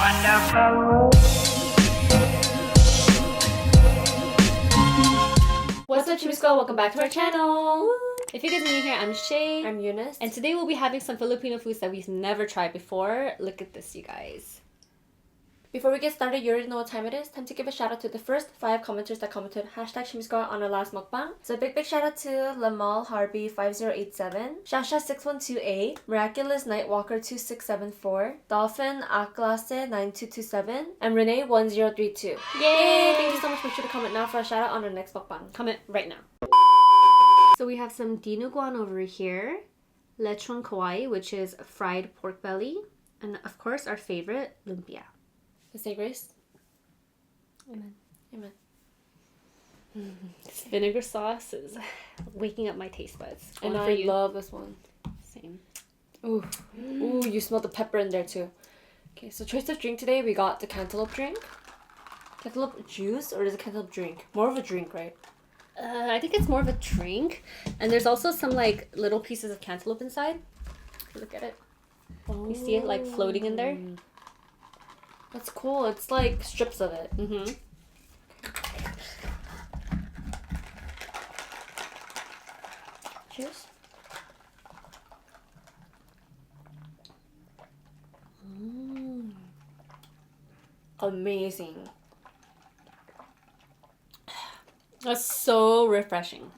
What's up, Chibi Squad? Welcome back to our channel. If you guys are new here, I'm Shay. I'm Eunice. And today we'll be having some Filipino foods that we've never tried before. Look at this, you guys. Before we get started, you already know what time it is. Time to give a shout out to the first 5 commenters that commented #ChibiSquad on our last mukbang. So big shout out to Lamal Harby 5087, Shasha 6128, Miraculous Nightwalker 2674, Dolphin Aklase 9227, and Renee 1032. Yay! Thank you so much. Make sure to comment now for a shout out on our next mukbang. Comment right now. So we have some Dinuguan over here, Lechon Kawali, which is fried pork belly, and of course our favorite, Lumpia. Say grace. Amen. Amen. This vinegar sauce is waking up my taste buds. And I love this one. Same. Ooh. Ooh, you smell the pepper in there too. Okay, so choice of drink today, we got the cantaloupe drink. Cantaloupe juice, or is it cantaloupe drink? More of a drink, right? I think it's more of a drink. And there's also some like little pieces of cantaloupe inside. Look at it. Oh. You see it like floating in there? That's cool. It's like strips of it. Mm-hmm. Cheers. Amazing. That's so refreshing.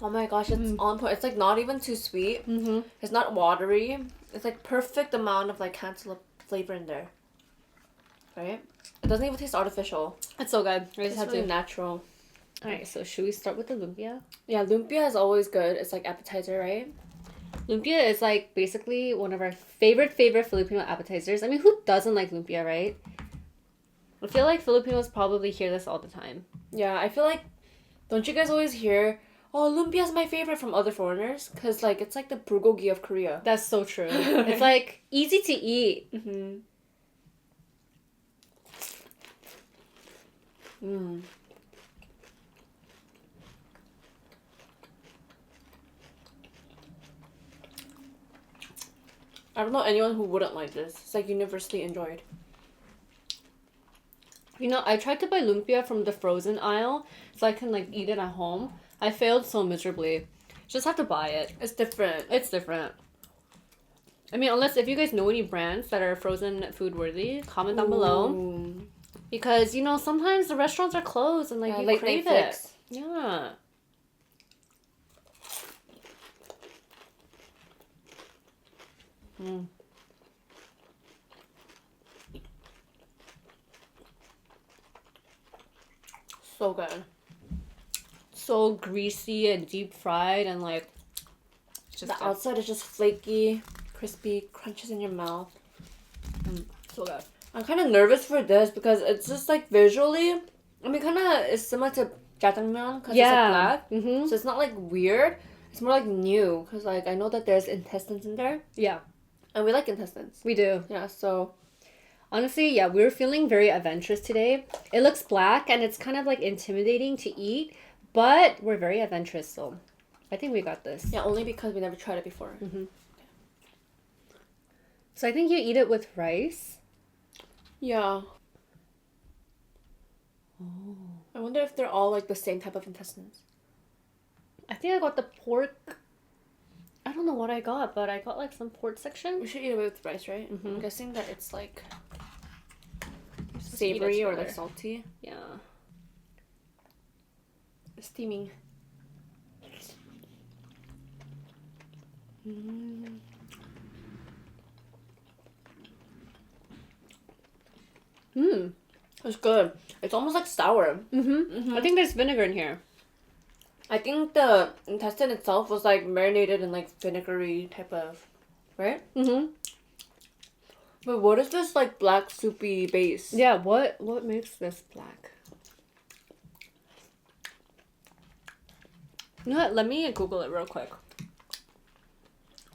Oh my gosh, it's on point. It's like not even too sweet. It's not watery. It's like perfect amount of like cantaloupe flavor in there. Right? It doesn't even taste artificial. It's so good. It's really natural. Alright, so should we start with the lumpia? Yeah, lumpia is always good. It's like appetizer, right? Lumpia is like basically one of our favorite Filipino appetizers. I mean, who doesn't like lumpia, right? I feel like Filipinos probably hear this all the time. Yeah, I feel like, don't you guys always hear, oh, lumpia is my favorite from other foreigners? Because like it's like the bulgogi of Korea. That's so true. It's like easy to eat. I don't know anyone who wouldn't like this. It's like universally enjoyed. You know, I tried to buy lumpia from the frozen aisle so I can like eat it at home. I failed so miserably. Just have to buy it. It's different. It's different. I mean, unless if you guys know any brands that are frozen food worthy, comment down below. Because, you know, sometimes the restaurants are closed and like you crave it. Yeah. So good. So greasy and deep fried and like just the outside is just flaky, crispy, crunches in your mouth. So good. I'm kind of nervous for this because it's just like visually, I mean, kind of is similar to jjajangmyeon because it's like black. So it's not like weird. It's more like new because like I know that there's intestines in there. Yeah. And we like intestines. We do. Yeah, so honestly, yeah, we're feeling very adventurous today. It looks black and it's kind of like intimidating to eat, but we're very adventurous, so I think we got this. Yeah, only because we never tried it before. So I think you eat it with rice. Yeah. Oh. I wonder if they're all like the same type of intestines. I think I got the pork. I don't know what I got, but I got like some pork section. We should eat it with rice, right? I'm guessing that it's like savory or like salty. Yeah. Steaming. It's good. It's almost like sour. I think there's vinegar in here. I think the intestine itself was like marinated in like vinegary type of, right? But what is this like black soupy base? Yeah, what makes this black? You know what? Let me Google it real quick.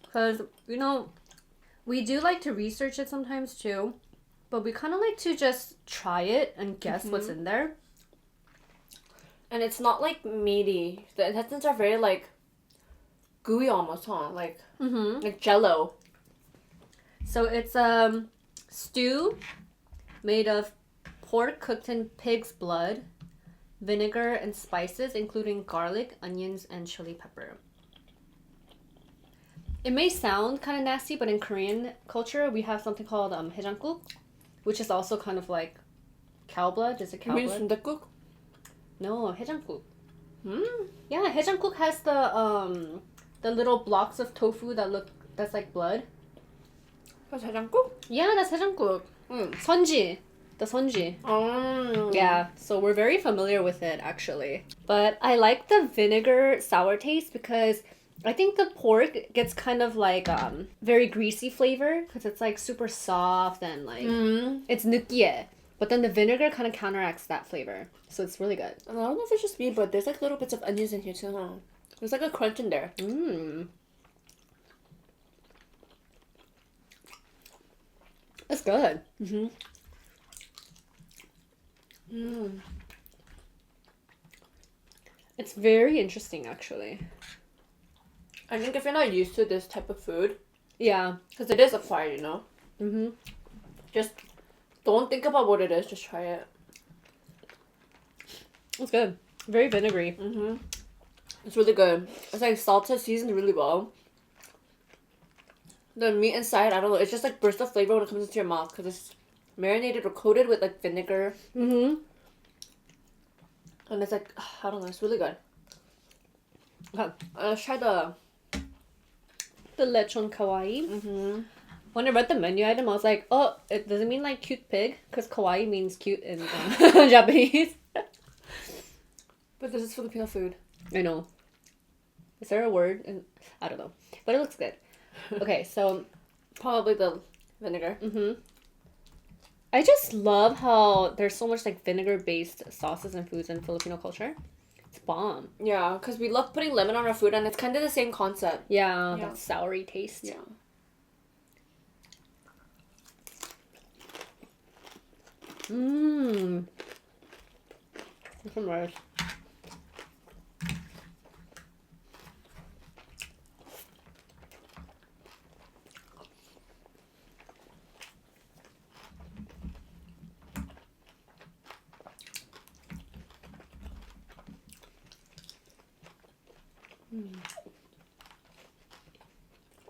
Because, you know, we do like to research it sometimes too. But we kind of like to just try it and guess what's in there. And it's not like meaty. The intestines are very like gooey almost, huh? Like Mm-hmm. Jello. So it's stew made of pork cooked in pig's blood, vinegar, and spices, including garlic, onions, and chili pepper. It may sound kind of nasty, but in Korean culture, we have something called haejangguk, which is also kind of like cow blood. Is it cow blood? 순댓국? No, haejangguk. Yeah, haejangguk has the little blocks of tofu that's like blood. That's haejangguk? Yeah, that's haejangguk. 선지. The 선지. Yeah, so we're very familiar with it actually. But I like the vinegar sour taste because I think the pork gets kind of like very greasy flavor because it's like super soft and like it's 느끼해. But then the vinegar kind of counteracts that flavor. So it's really good. I don't know if it's just me, but there's like little bits of onions in here too, huh? There's like a crunch in there. It's good. It's very interesting actually. I think if you're not used to this type of food, Yeah. because it is acquired, you know? Just don't think about what it is, just try it. It's good. Very vinegary. It's really good. It's like salted, seasoned really well. The meat inside, I don't know, it's just like burst of flavor when it comes into your mouth because it's marinated or coated with like vinegar. And it's like, I don't know, it's really good. Okay. Let's try the Lechon Kawali. When I read the menu item, I was like, oh, it doesn't mean like cute pig because kawaii means cute in Japanese. But this is Filipino food. I know. Is there a word? I don't know. But it looks good. Okay, so Probably the vinegar. I just love how there's so much like vinegar-based sauces and foods in Filipino culture. It's bomb. Yeah, because we love putting lemon on our food and it's kind of the same concept. Yeah, that soury taste. Yeah. Some rice.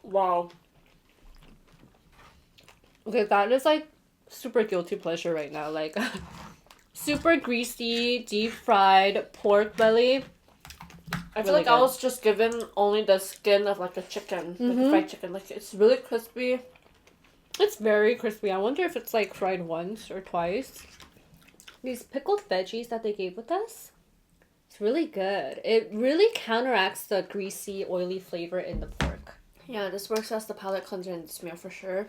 Wow. Okay, that is like super guilty pleasure right now. Like super greasy, deep fried pork belly. I feel like I was just given only the skin of like a chicken, like a fried chicken. Like it's really crispy. It's very crispy. I wonder if it's like fried once or twice. These pickled veggies that they gave with us, it's really good. It really counteracts the greasy, oily flavor in the pork. Yeah, this works as the palate cleanser in this meal for sure.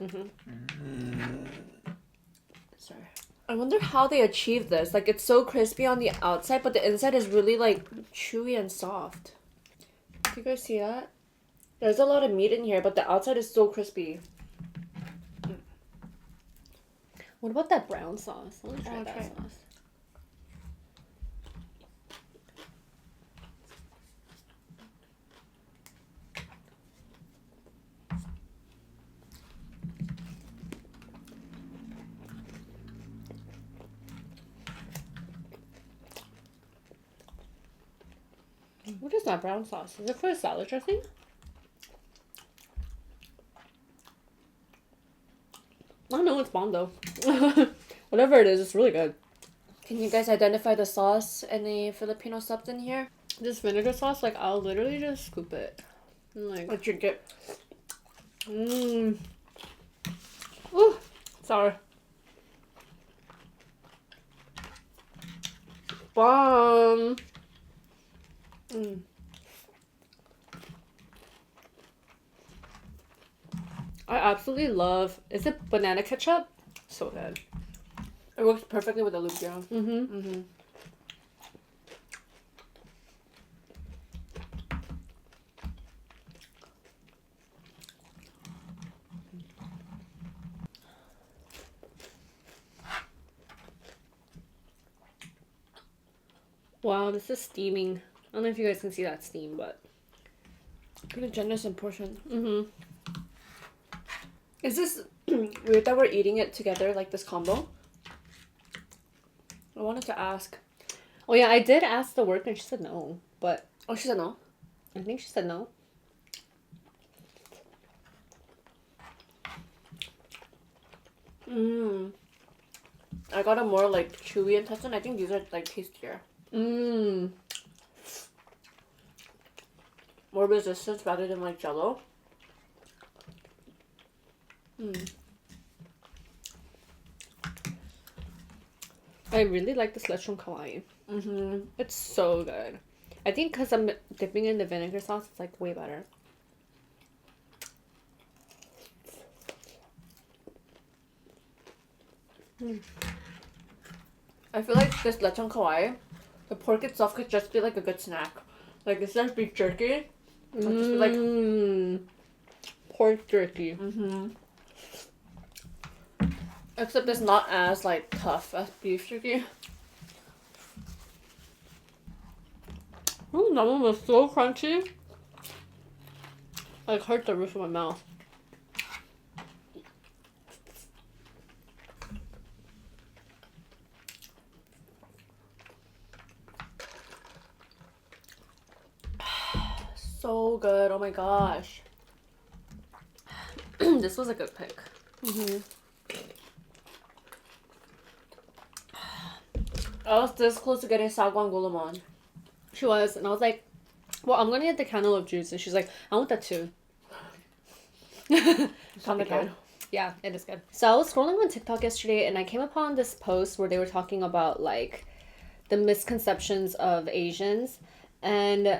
Sorry. I wonder how they achieve this. Like, it's so crispy on the outside, but the inside is really, like, chewy and soft. Do you guys see that? There's a lot of meat in here, but the outside is so crispy. What about that brown sauce? I want to try that Okay. sauce. What is that brown sauce? Is it for a salad dressing? I don't know, it's bomb though. Whatever it is, it's really good. Can you guys identify the sauce? Any Filipino stuff in here? This vinegar sauce, like, I'll literally just scoop it. And, like, Or drink it? Ooh, sour. Bomb. I absolutely love. Is it banana ketchup? So good. It works perfectly with the lumpia. Wow, this is steaming. I don't know if you guys can see that steam, but Pretty generous in portion. Mm-hmm. Is this weird that we're eating it together, like this combo? I wanted to ask. Oh yeah, I did ask the worker and she said no. But Oh, she said no? I think she said no. I got a more like chewy intestine. I think these are like tastier. More resistance rather than like Jello. I really like this Lechon Kawali. It's so good. I think because I'm dipping in the vinegar sauce, it's like way better. I feel like this Lechon Kawali, the pork itself could just be like a good snack. Like instead of beef jerky, it could just be like pork jerky. Except it's not as like tough as beef jerky. That one was so crunchy. Like hurt the roof of my mouth. So good. Oh my gosh. This was a good pick. I was this close to getting sagwan gulamon. She was, and I was like, well, I'm gonna get the cantaloupe juice, and she's like, I want that too. Sounded good. Yeah, it is good. So I was scrolling on TikTok yesterday, and I came upon this post where they were talking about like the misconceptions of Asians, and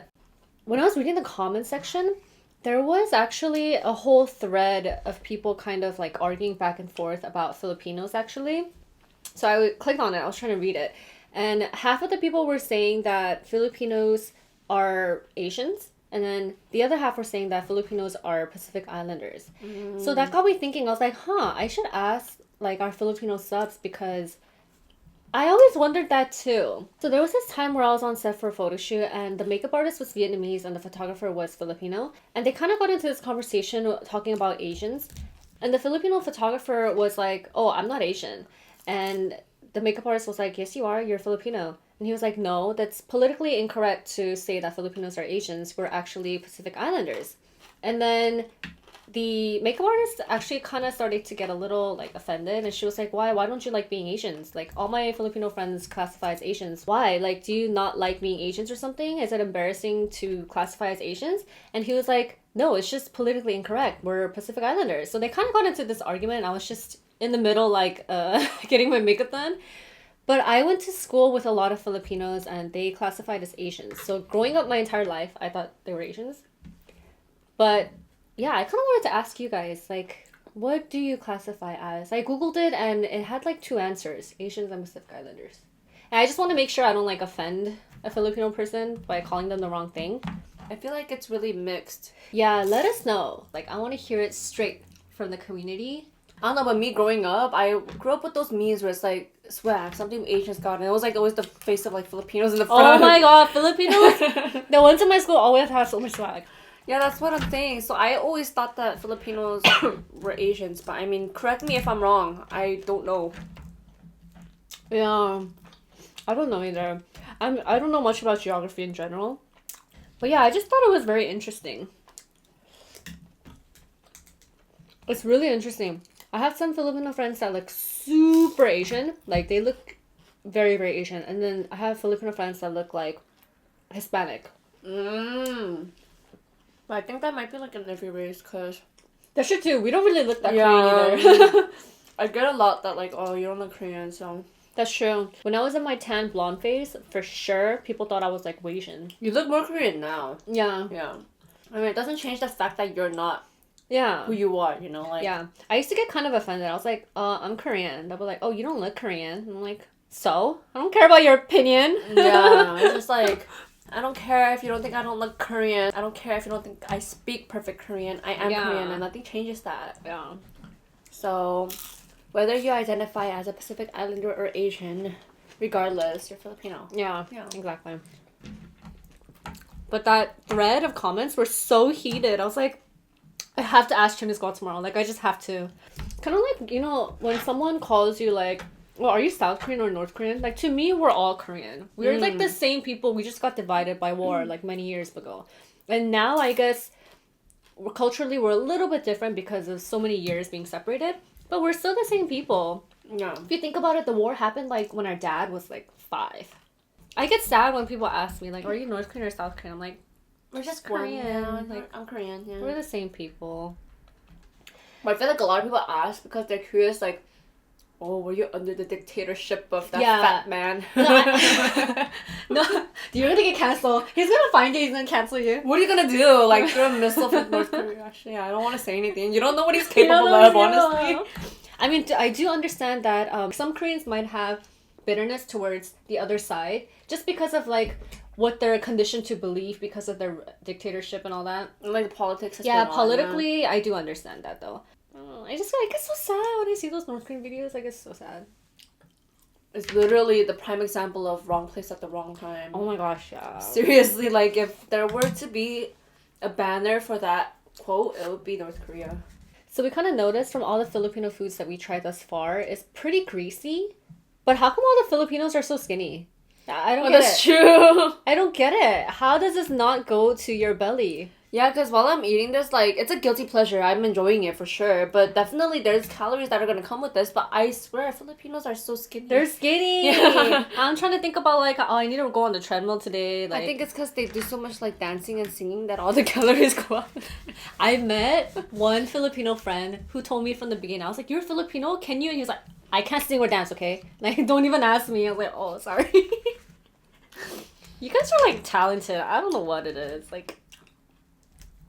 when I was reading the comment section, there was actually a whole thread of people kind of like arguing back and forth about Filipinos actually. So I clicked on it, I was trying to read it. And half of the people were saying that Filipinos are Asians. And then the other half were saying that Filipinos are Pacific Islanders. So that got me thinking. I was like, I should ask like our Filipino subs because I always wondered that too. So there was this time where I was on set for a photo shoot and the makeup artist was Vietnamese and the photographer was Filipino. And they kind of got into this conversation talking about Asians. And the Filipino photographer was like, oh, I'm not Asian. And the makeup artist was like, yes, you are. You're Filipino. And he was like, no, that's politically incorrect to say that Filipinos are Asians. We're actually Pacific Islanders. And then the makeup artist actually kind of started to get a little like offended. And she was like, why don't you like being Asians? Like all my Filipino friends classify as Asians. Why? Like, do you not like being Asians or something? Is it embarrassing to classify as Asians? And he was like, no, it's just politically incorrect. We're Pacific Islanders. So they kind of got into this argument. And I was just in the middle, like, getting my makeup done. But I went to school with a lot of Filipinos and they classified as Asians. So growing up my entire life, I thought they were Asians. But yeah, I kind of wanted to ask you guys, like, what do you classify as? I Googled it and it had like 2 answers, Asians and Pacific Islanders. And I just want to make sure I don't like offend a Filipino person by calling them the wrong thing. I feel like it's really mixed. Yeah, let us know. Like, I want to hear it straight from the community. I don't know, but me growing up, I grew up with those memes where it's like, swag, something Asians got, and it was like always the face of like Filipinos in the front. Oh my god, Filipinos? The ones in my school always have so much swag. Yeah, that's what I'm saying. So I always thought that Filipinos were Asians, but I mean, correct me if I'm wrong. I don't know. Yeah, I don't know either. I don't know much about geography in general. But yeah, I just thought it was very interesting. It's really interesting. I have some Filipino friends that look super Asian. Like, they look very, very Asian. And then I have Filipino friends that look like Hispanic. But I think that might be like in every race, because... That's true too. We don't really look that Korean either. I get a lot that like, oh, you don't look Korean, so... That's true. When I was in my tan blonde phase, for sure, people thought I was like Asian. You look more Korean now. Yeah. Yeah. I mean, it doesn't change the fact that you're not yeah who you are, you know, like... Yeah. I used to get kind of offended. I was like, I'm Korean. They'll be like, oh, you don't look Korean. And I'm like, so? I don't care about your opinion. Yeah. It's just like, I don't care if you don't think I don't look Korean. I don't care if you don't think I speak perfect Korean. I am Korean, and nothing changes that. Yeah. So, whether you identify as a Pacific Islander or Asian, regardless, you're Filipino. Yeah. Exactly. But that thread of comments were so heated. I was like, I have to ask Chim to go out tomorrow. Like, I just have to. Kind of like, you know, when someone calls you like, well, are you South Korean or North Korean? Like, to me, we're all Korean. We're like the same people. We just got divided by war like many years ago. And now I guess culturally we're a little bit different because of so many years being separated. But we're still the same people. Yeah. If you think about it, the war happened like when our dad was like 5. I get sad when people ask me like, are you North Korean or South Korean? I'm like, we're just Korean. Yeah, like, I'm Korean, yeah. We're the same people. But I feel like a lot of people ask because they're curious, like, oh, were you under the dictatorship of that fat man? No, no, you're gonna get canceled. He's gonna find you, he's gonna cancel you. What are you gonna do? Like, throw a missile from North Korea? Actually, yeah, I don't want to say anything. You don't know what he's capable of, honestly. I mean, I do understand that some Koreans might have bitterness towards the other side just because of, like, what they're conditioned to believe because of their dictatorship and all that. Like the politics. Yeah, politically, I do understand that though. I get so sad when I see those North Korean videos. I get so sad. It's literally the prime example of wrong place at the wrong time. Oh my gosh, yeah. Seriously, like if there were to be a banner for that quote, it would be North Korea. So we kind of noticed from all the Filipino foods that we tried thus far, it's pretty greasy. But how come all the Filipinos are so skinny? I don't get it. That's true. I don't get it. How does this not go to your belly? Yeah, because while I'm eating this, like, it's a guilty pleasure. I'm enjoying it for sure. But definitely there's calories that are going to come with this. But I swear, Filipinos are so skinny. They're skinny. Yeah. I'm trying to think about, like, oh, I need to go on the treadmill today. Like, I think it's because they do so much, like, dancing and singing that all the calories go up. I met one Filipino friend who told me from the beginning, I was like, you're Filipino? Can you? And he was like, I can't sing or dance, okay? Like, don't even ask me. I was like, oh, sorry. You guys are, like, talented. I don't know what it is. Like,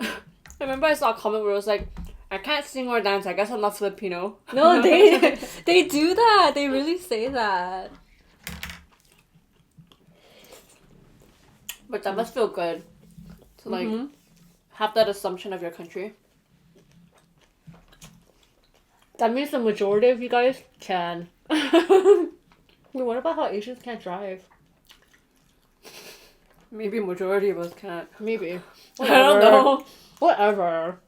I remember I saw a comment where it was like, I can't sing or dance. I guess I'm not Filipino. No, they do that. They really say that. But that must feel good to, like, have that assumption of your country. That means the majority of you guys can. Wait, what about how Asians can't drive? Maybe majority of us can't. Maybe. I don't know. Whatever.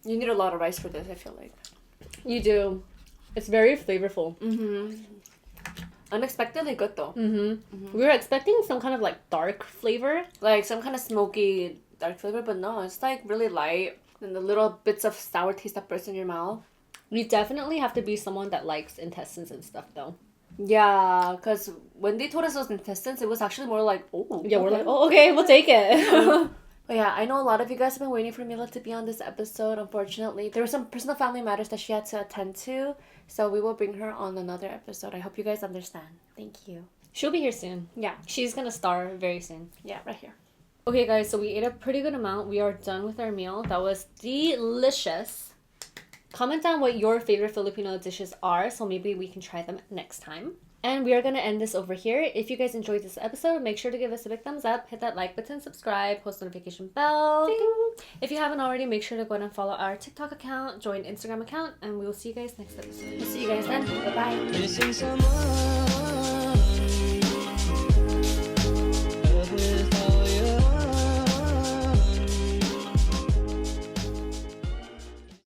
You need a lot of rice for this, I feel like. You do. It's very flavorful. Unexpectedly good though. We were expecting some kind of like dark flavor. Like some kind of smoky dark flavor, but no, it's like really light. And the little bits of sour taste that burst in your mouth. You definitely have to be someone that likes intestines and stuff though. Yeah, because when they told us those intestines, it was actually more like, oh. Yeah, we're like, oh, okay, we'll take it. But yeah, I know a lot of you guys have been waiting for Mila to be on this episode. Unfortunately, there were some personal family matters that she had to attend to. So we will bring her on another episode. I hope you guys understand. Thank you. She'll be here soon. Yeah. She's gonna star very soon. Yeah, right here. Okay, guys, so we ate a pretty good amount. We are done with our meal. That was delicious. Comment down what your favorite Filipino dishes are, so maybe we can try them next time. And we are going to end this over here. If you guys enjoyed this episode, make sure to give us a big thumbs up, hit that like button, subscribe, post notification bell. Ding. If you haven't already, make sure to go ahead and follow our TikTok account, join Instagram account, and we will see you guys next episode. We'll see you guys then. Bye-bye.